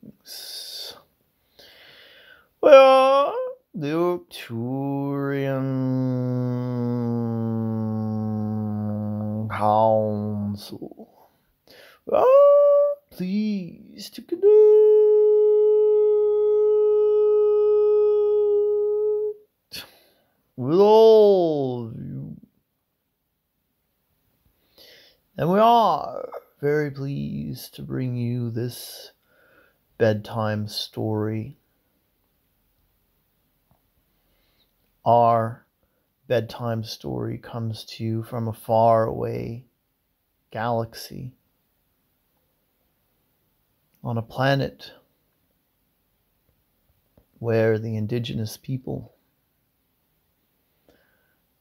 Greetings. Well, the Arcturian council pleased to conduct with all of you. And we are very pleased to bring you this bedtime story. Our bedtime story comes to you from a faraway galaxy on a planet where the indigenous people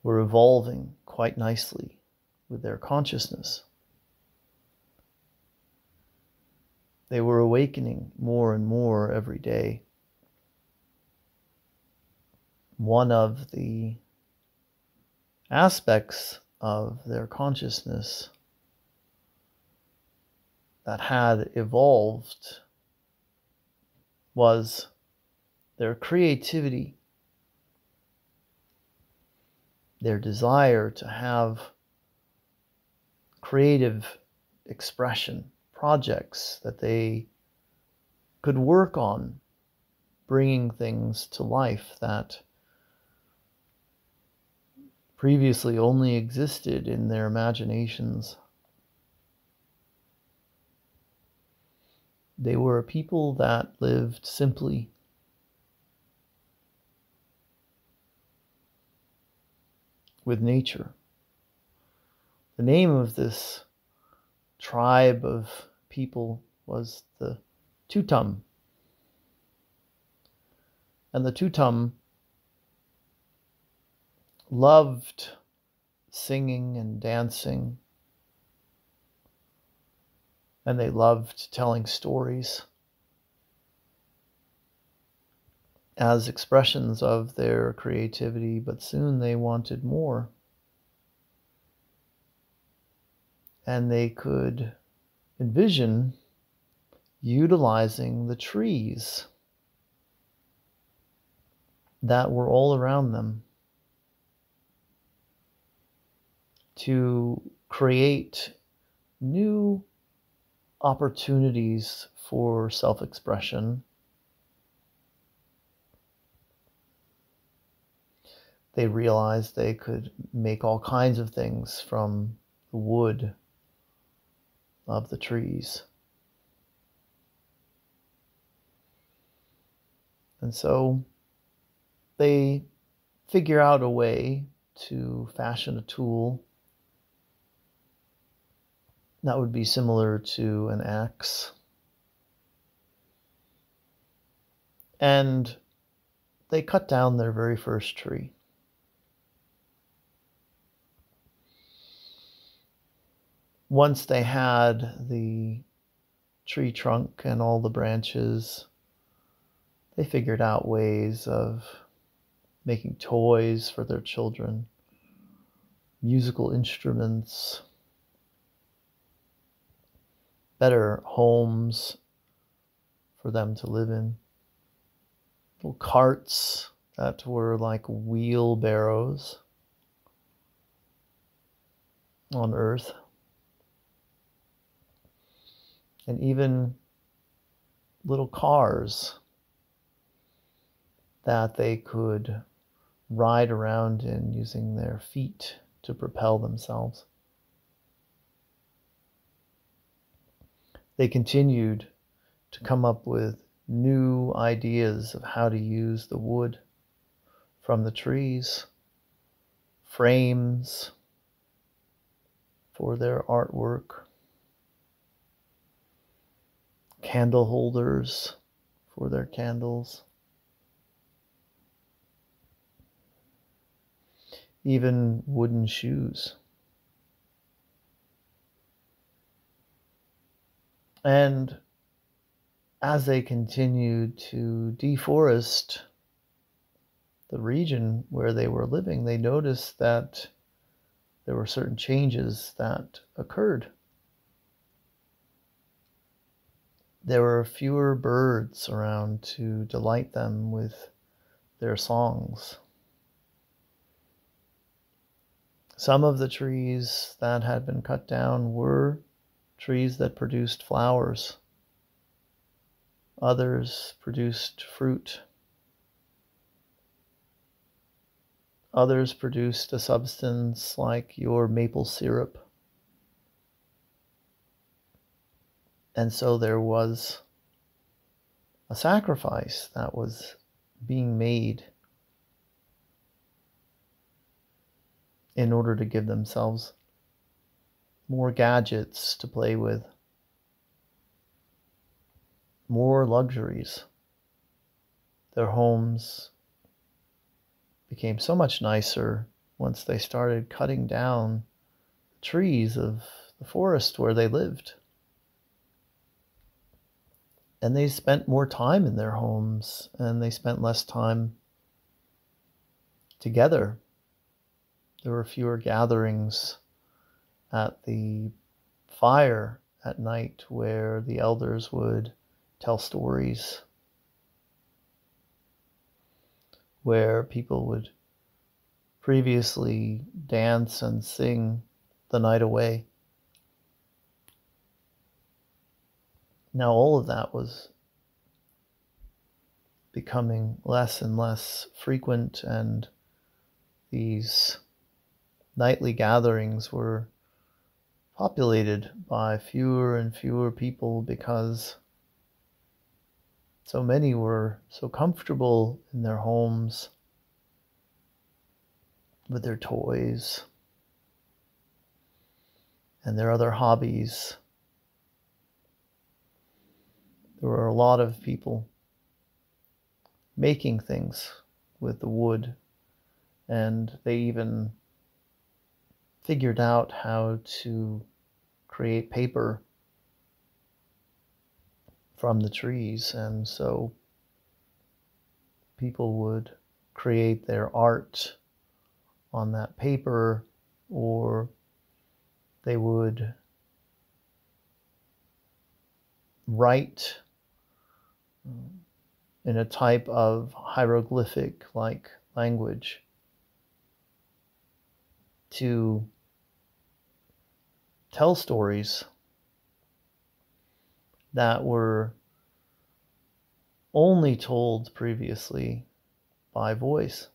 were evolving quite nicely with their consciousness. They were awakening more and more every day. One of the aspects of their consciousness that had evolved was their creativity, their desire to have creative expression, projects that they could work on, bringing things to life that previously only existed in their imaginations. They were a people that lived simply. With nature. The name of this tribe of people was the Tootum. And the Tootum loved singing and dancing, and they loved telling stories. as expressions of their creativity, but soon they wanted more. And they could envision utilizing the trees that were all around them to create new opportunities for self-expression. They realized they could make all kinds of things from the wood of the trees. And so they figure out a way to fashion a tool that would be similar to an axe. And they cut down their very first tree. Once they had the tree trunk and all the branches, they figured out ways of making toys for their children, musical instruments, better homes for them to live in, little carts that were like wheelbarrows on Earth, and even little cars that they could ride around in using their feet to propel themselves. They continued to come up with new ideas of how to use the wood from the trees, frames for their artwork, candle holders for their candles, even wooden shoes. And as they continued to deforest the region where they were living, they noticed that there were certain changes that occurred. There were fewer birds around to delight them with their songs. Some of the trees that had been cut down were trees that produced flowers. Others produced fruit. Others produced a substance like your maple syrup. And so there was a sacrifice that was being made in order to give themselves more gadgets to play with, more luxuries. Their homes became so much nicer once they started cutting down trees of the forest where they lived. And they spent more time in their homes, and they spent less time together. There were fewer gatherings at the fire at night where the elders would tell stories, where people would previously dance and sing the night away. Now all of that was becoming less and less frequent, and these nightly gatherings were populated by fewer and fewer people because so many were so comfortable in their homes with their toys and their other hobbies. There were a lot of people making things with the wood, and they even figured out how to create paper from the trees. And so people would create their art on that paper, or they would write in a type of hieroglyphic-like language to tell stories that were only told previously by voice.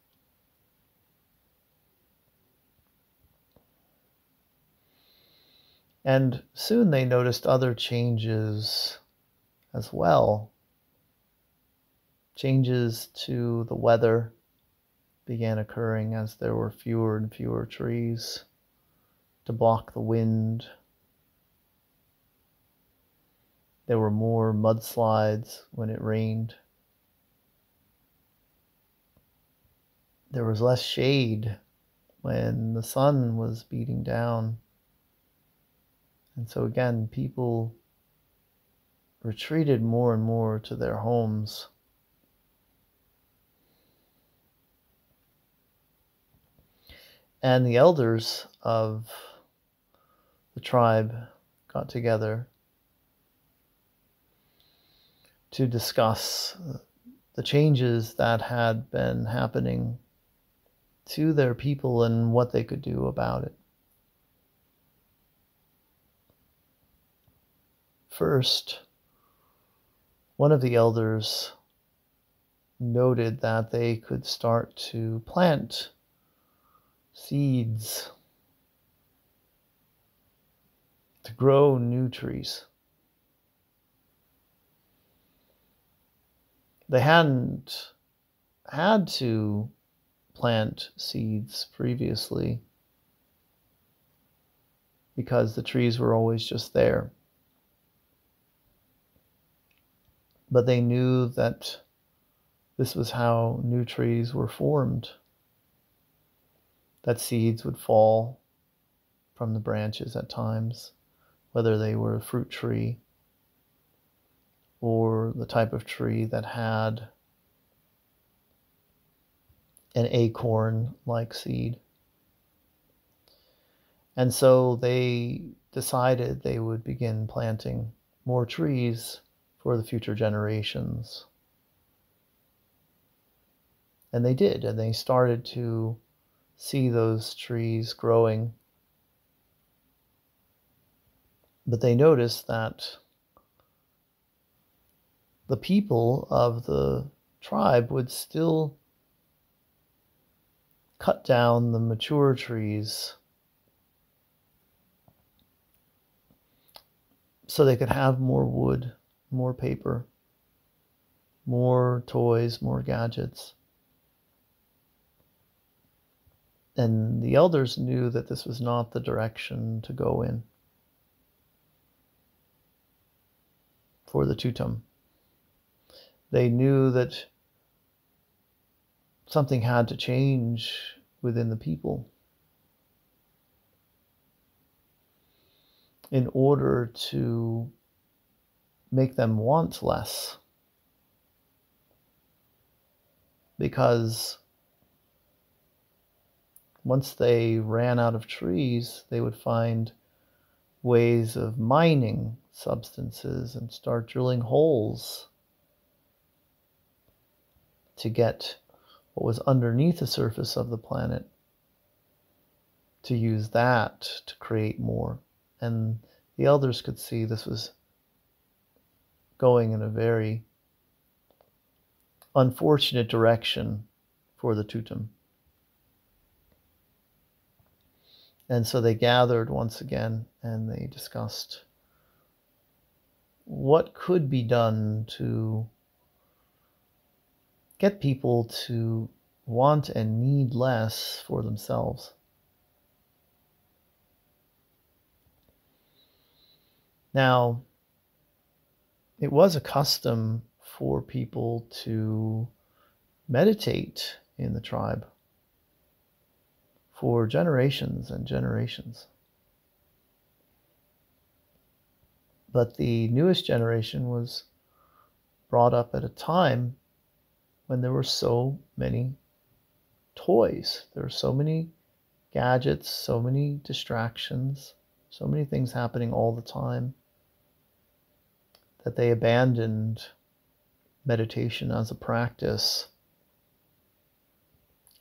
And soon they noticed other changes as well. Changes to the weather began occurring as there were fewer and fewer trees to block the wind. There were more mudslides when it rained. There was less shade when the sun was beating down. And so again, people retreated more and more to their homes. And the elders of the tribe got together to discuss the changes that had been happening to their people and what they could do about it. First, one of the elders noted that they could start to plant seeds to grow new trees. They hadn't had to plant seeds previously because the trees were always just there. But they knew that this was how new trees were formed, that seeds would fall from the branches at times, whether they were a fruit tree or the type of tree that had an acorn-like seed. And so they decided they would begin planting more trees for the future generations. And they did, and they started to see those trees growing. But they noticed that the people of the tribe would still cut down the mature trees so they could have more wood, more paper, more toys, more gadgets. And the elders knew that this was not the direction to go in for the Tootum. They knew that something had to change within the people in order to make them want less. Because once they ran out of trees, they would find ways of mining substances and start drilling holes to get what was underneath the surface of the planet, to use that to create more. And the elders could see this was going in a very unfortunate direction for the Tootum. And so they gathered once again and they discussed what could be done to get people to want and need less for themselves. Now, it was a custom for people to meditate in the tribe for generations and generations. But the newest generation was brought up at a time when there were so many toys. There were so many gadgets, so many distractions, so many things happening all the time, that they abandoned meditation as a practice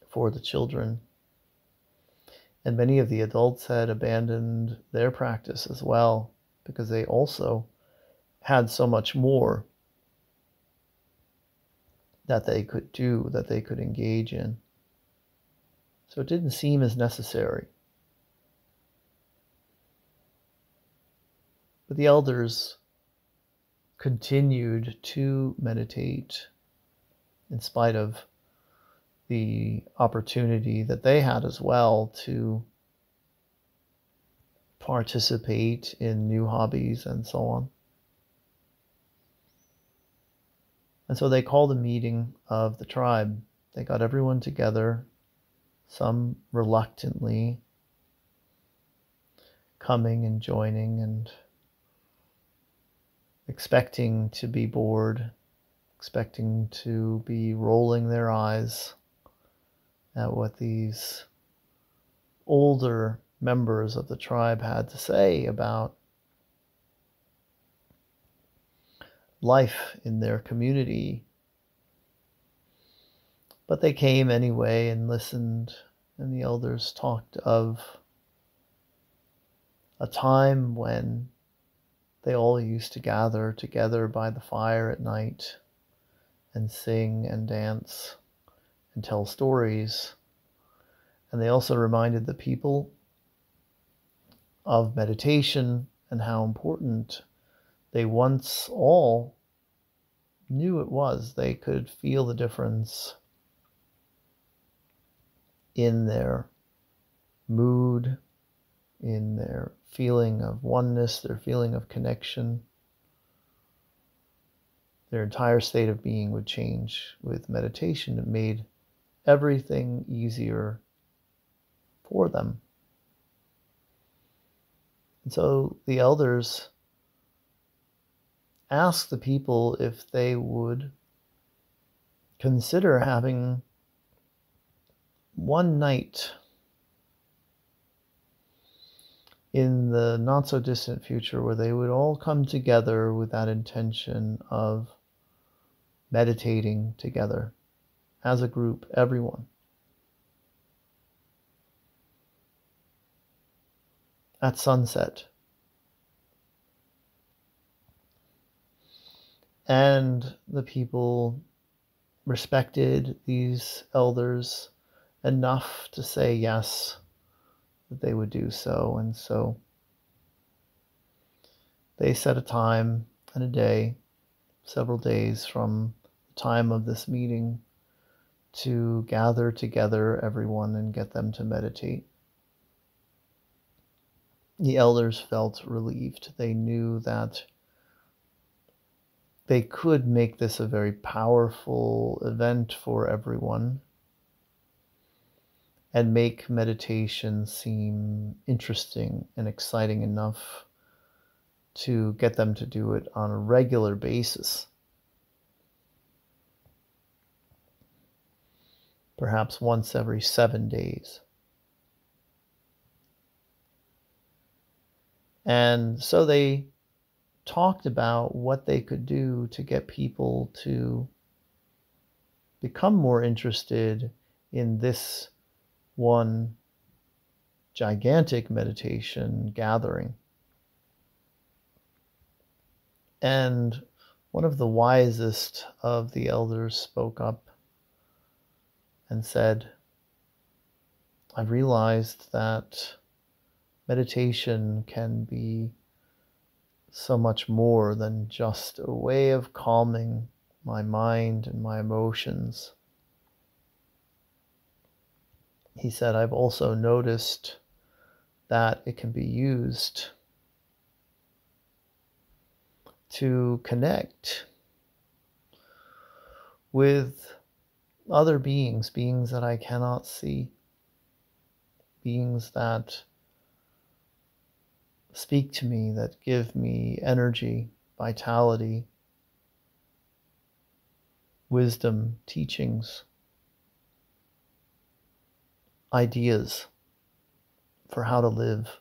for the children. And many of the adults had abandoned their practice as well, because they also had so much more that they could do, that they could engage in. So it didn't seem as necessary. But the elders continued to meditate in spite of the opportunity that they had as well to participate in new hobbies and so on. And so they called a meeting of the tribe. They got everyone together, some reluctantly coming and joining and expecting to be bored, expecting to be rolling their eyes at what these older members of the tribe had to say about life in their community. But they came anyway and listened, and the elders talked of a time when they all used to gather together by the fire at night and sing and dance and tell stories. And they also reminded the people of meditation and how important they once all knew it was. They could feel the difference in their mood, in their feeling of oneness, their feeling of connection. Their entire state of being would change with meditation. It made everything easier for them. And so the elders asked the people if they would consider having one night in the not so distant future where they would all come together with that intention of meditating together as a group, everyone. At sunset. And the people respected these elders enough to say yes, that they would do so. And so they set a time and a day, several days from the time of this meeting, to gather together everyone and get them to meditate. The elders felt relieved. They knew that they could make this a very powerful event for everyone and make meditation seem interesting and exciting enough to get them to do it on a regular basis. Perhaps once every 7 days. And so they talked about what they could do to get people to become more interested in this one gigantic meditation gathering. And one of the wisest of the elders spoke up and said, "I've realized that meditation can be so much more than just a way of calming my mind and my emotions." He said, "I've also noticed that it can be used to connect with other beings, beings that I cannot see, beings that speak to me, that give me energy, vitality, wisdom, teachings, ideas for how to live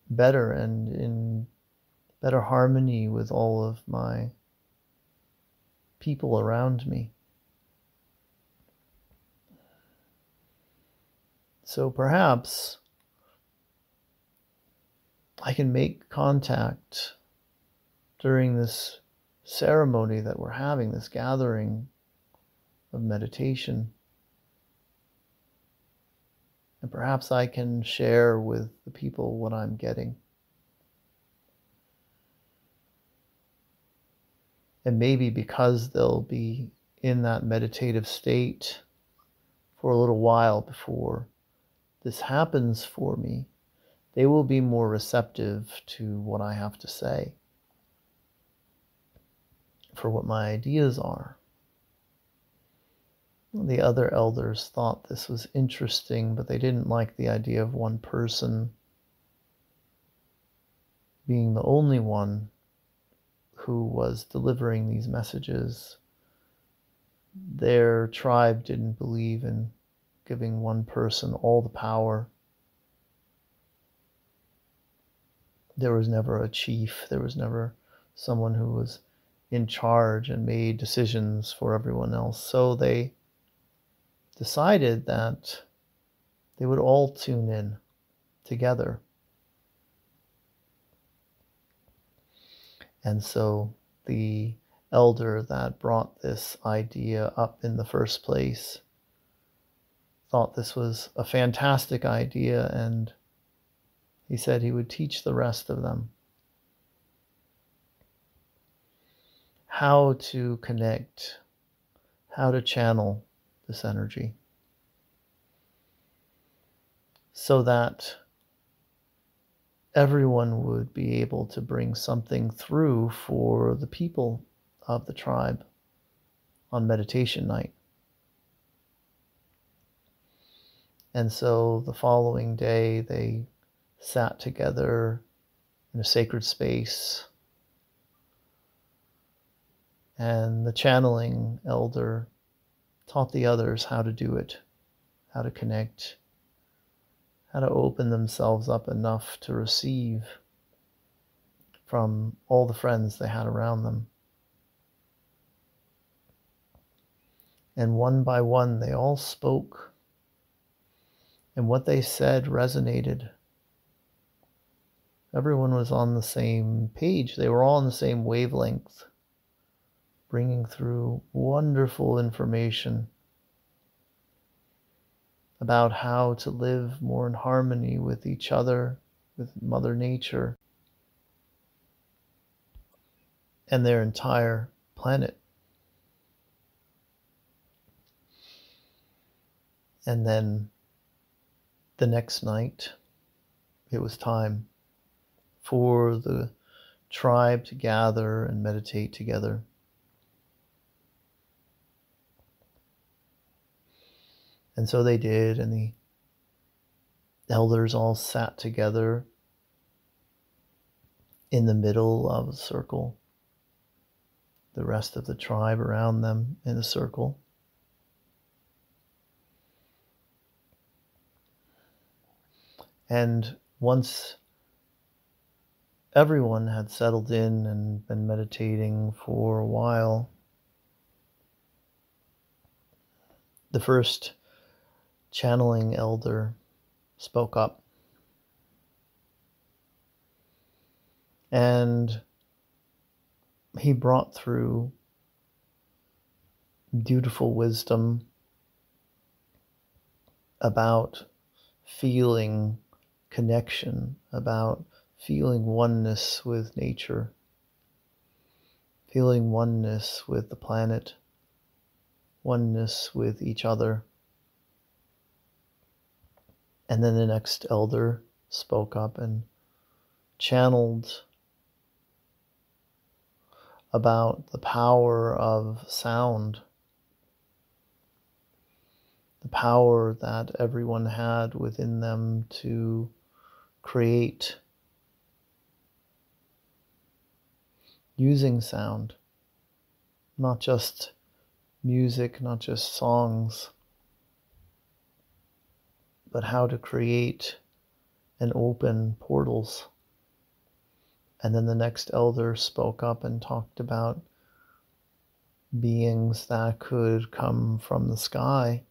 better and in better harmony with all of my people around me. So perhaps I can make contact during this ceremony that we're having, this gathering of meditation. And perhaps I can share with the people what I'm getting. And maybe because they'll be in that meditative state for a little while before this happens for me, they will be more receptive to what I have to say, for what my ideas are. The other elders thought this was interesting, but they didn't like the idea of one person being the only one who was delivering these messages. Their tribe didn't believe in giving one person all the power. There was never a chief. There was never someone who was in charge and made decisions for everyone else. So they decided that they would all tune in together. And so the elder that brought this idea up in the first place thought this was a fantastic idea, and he said he would teach the rest of them how to connect, how to channel this energy, so that everyone would be able to bring something through for the people of the tribe on meditation night. And so the following day, they sat together in a sacred space, and the channeling elder taught the others how to do it, how to connect, how to open themselves up enough to receive from all the friends they had around them. And one by one, they all spoke, and what they said resonated. Everyone was on the same page. They were all on the same wavelength, bringing through wonderful information about how to live more in harmony with each other, with Mother Nature, and their entire planet. And then the next night, it was time for the tribe to gather and meditate together. And so they did, and the elders all sat together in the middle of a circle, the rest of the tribe around them in a circle. And once everyone had settled in and been meditating for a while, the first channeling elder spoke up. And he brought through beautiful wisdom about feeling connection, about feeling oneness with nature, feeling oneness with the planet, oneness with each other. And then the next elder spoke up and channeled about the power of sound, the power that everyone had within them to create using sound, not just music, not just songs, but how to create and open portals. And then the next elder spoke up and talked about beings that could come from the sky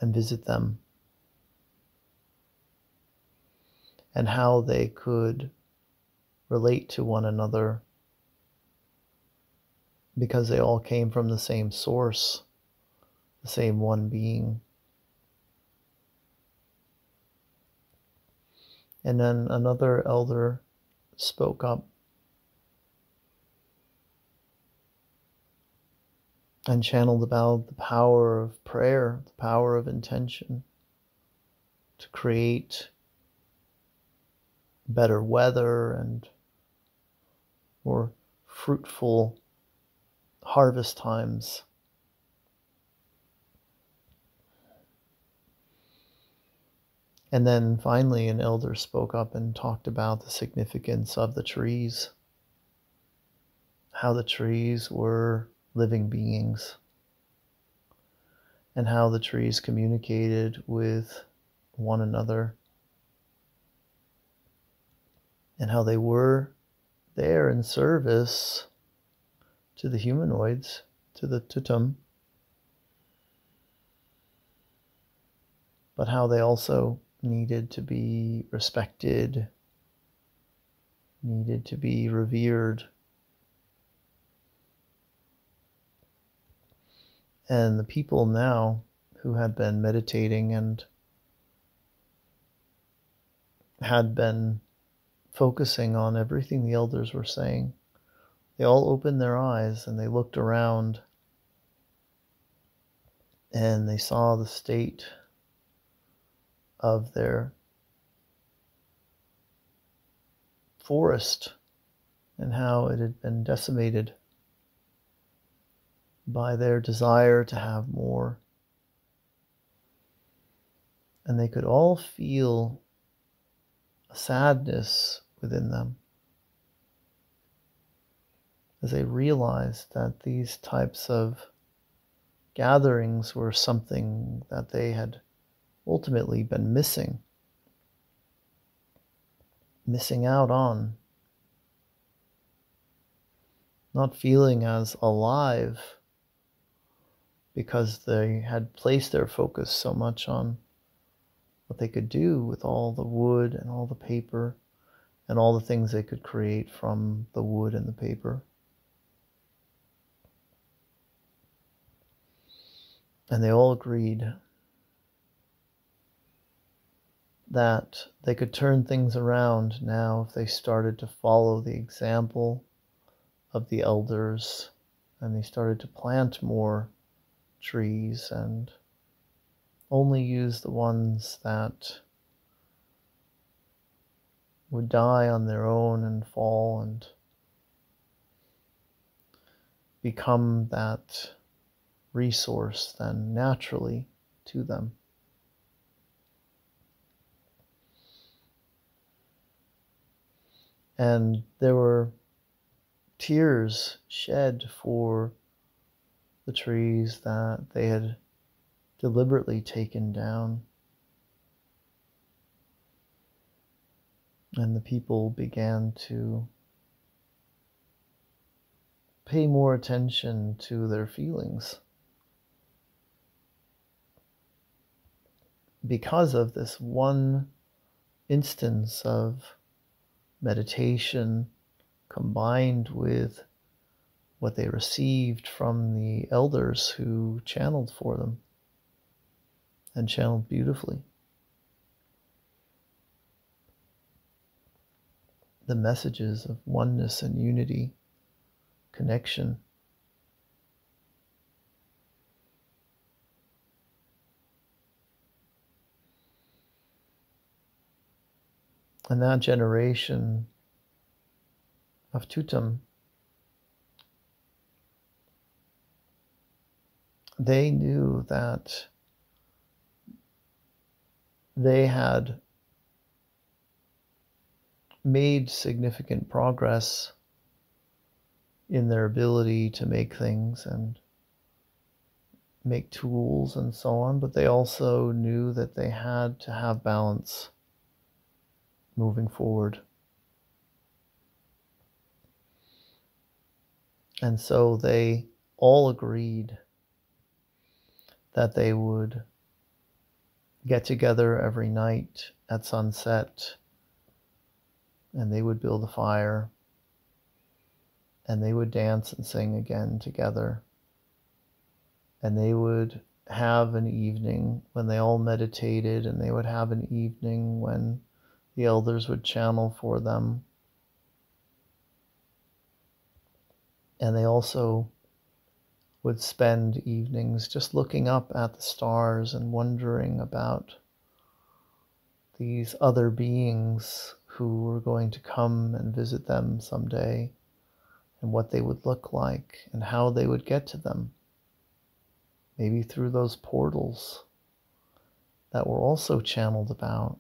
and visit them, and how they could relate to one another because they all came from the same source, the same one being. And then another elder spoke up and channeled about the power of prayer, the power of intention to create better weather and more fruitful harvest times. And then finally an elder spoke up and talked about the significance of the trees, how the trees were living beings, and how the trees communicated with one another, and how they were there in service to the humanoids, to the Tootum, but how they also needed to be respected, needed to be revered. And the people now who had been meditating and had been focusing on everything the elders were saying, they all opened their eyes and they looked around and they saw the state of their forest and how it had been decimated by their desire to have more. And they could all feel a sadness within them as they realized that these types of gatherings were something that they had ultimately been missing out on, not feeling as alive because they had placed their focus so much on what they could do with all the wood and all the paper and all the things they could create from the wood and the paper. And they all agreed that they could turn things around now if they started to follow the example of the elders and they started to plant more trees and only use the ones that would die on their own and fall and become that resource then naturally to them. And there were tears shed for the trees that they had deliberately taken down. And the people began to pay more attention to their feelings because of this one instance of meditation combined with what they received from the elders who channeled for them and channeled beautifully. The messages of oneness and unity, connection. And that generation of Tootum, they knew that they had made significant progress in their ability to make things and make tools and so on, but they also knew that they had to have balance moving forward. And so they all agreed that they would get together every night at sunset, and they would build a fire, and they would dance and sing again together. And they would have an evening when they all meditated, and they would have an evening when the elders would channel for them. And they also would spend evenings just looking up at the stars and wondering about these other beings who were going to come and visit them someday, and what they would look like and how they would get to them. Maybe through those portals that were also channeled about.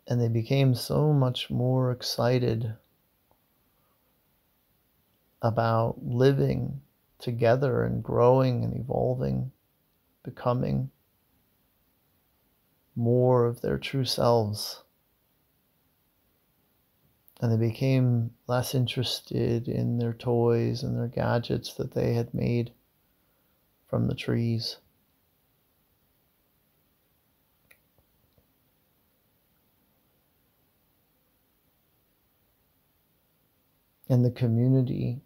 And they became so much more excited about living together and growing and evolving, becoming more of their true selves. And they became less interested in their toys and their gadgets that they had made from the trees. And the community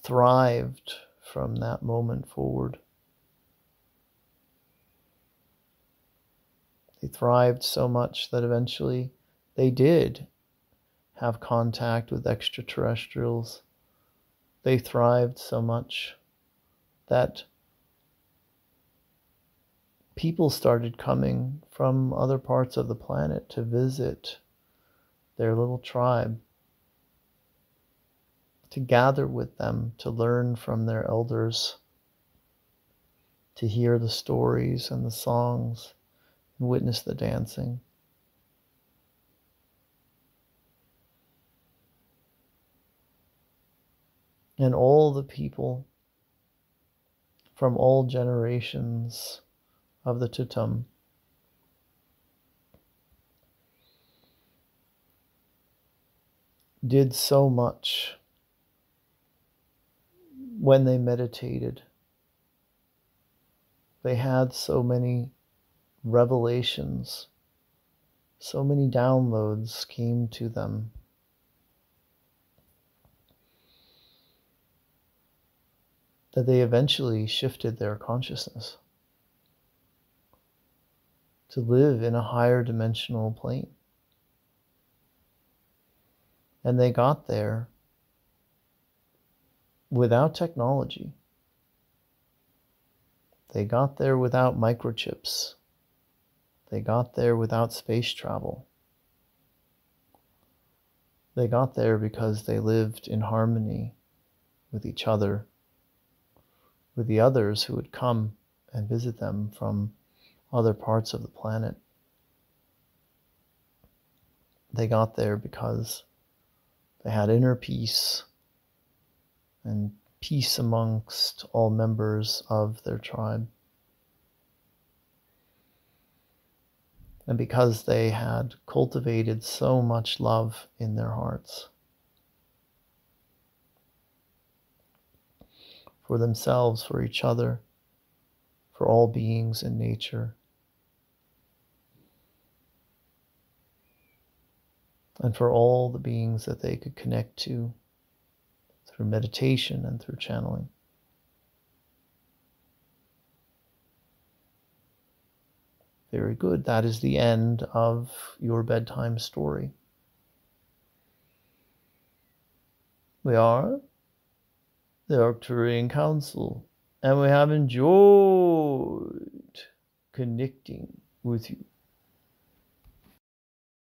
thrived from that moment forward. They thrived so much that eventually they did have contact with extraterrestrials. They thrived so much that people started coming from other parts of the planet to visit their little tribe, to gather with them, to learn from their elders, to hear the stories and the songs, and witness the dancing. And all the people from all generations of the Tootum did so much when they meditated. They had so many revelations, so many downloads came to them. That they eventually shifted their consciousness to live in a higher dimensional plane. And they got there without technology. They got there without microchips. They got there without space travel. They got there because they lived in harmony with each other, with the others who would come and visit them from other parts of the planet. They got there because they had inner peace and peace amongst all members of their tribe. And because they had cultivated so much love in their hearts for themselves, for each other, for all beings in nature, and for all the beings that they could connect to through meditation and through channeling. Very good. That is the end of your bedtime story. We are the Arcturian Council, and we have enjoyed connecting with you.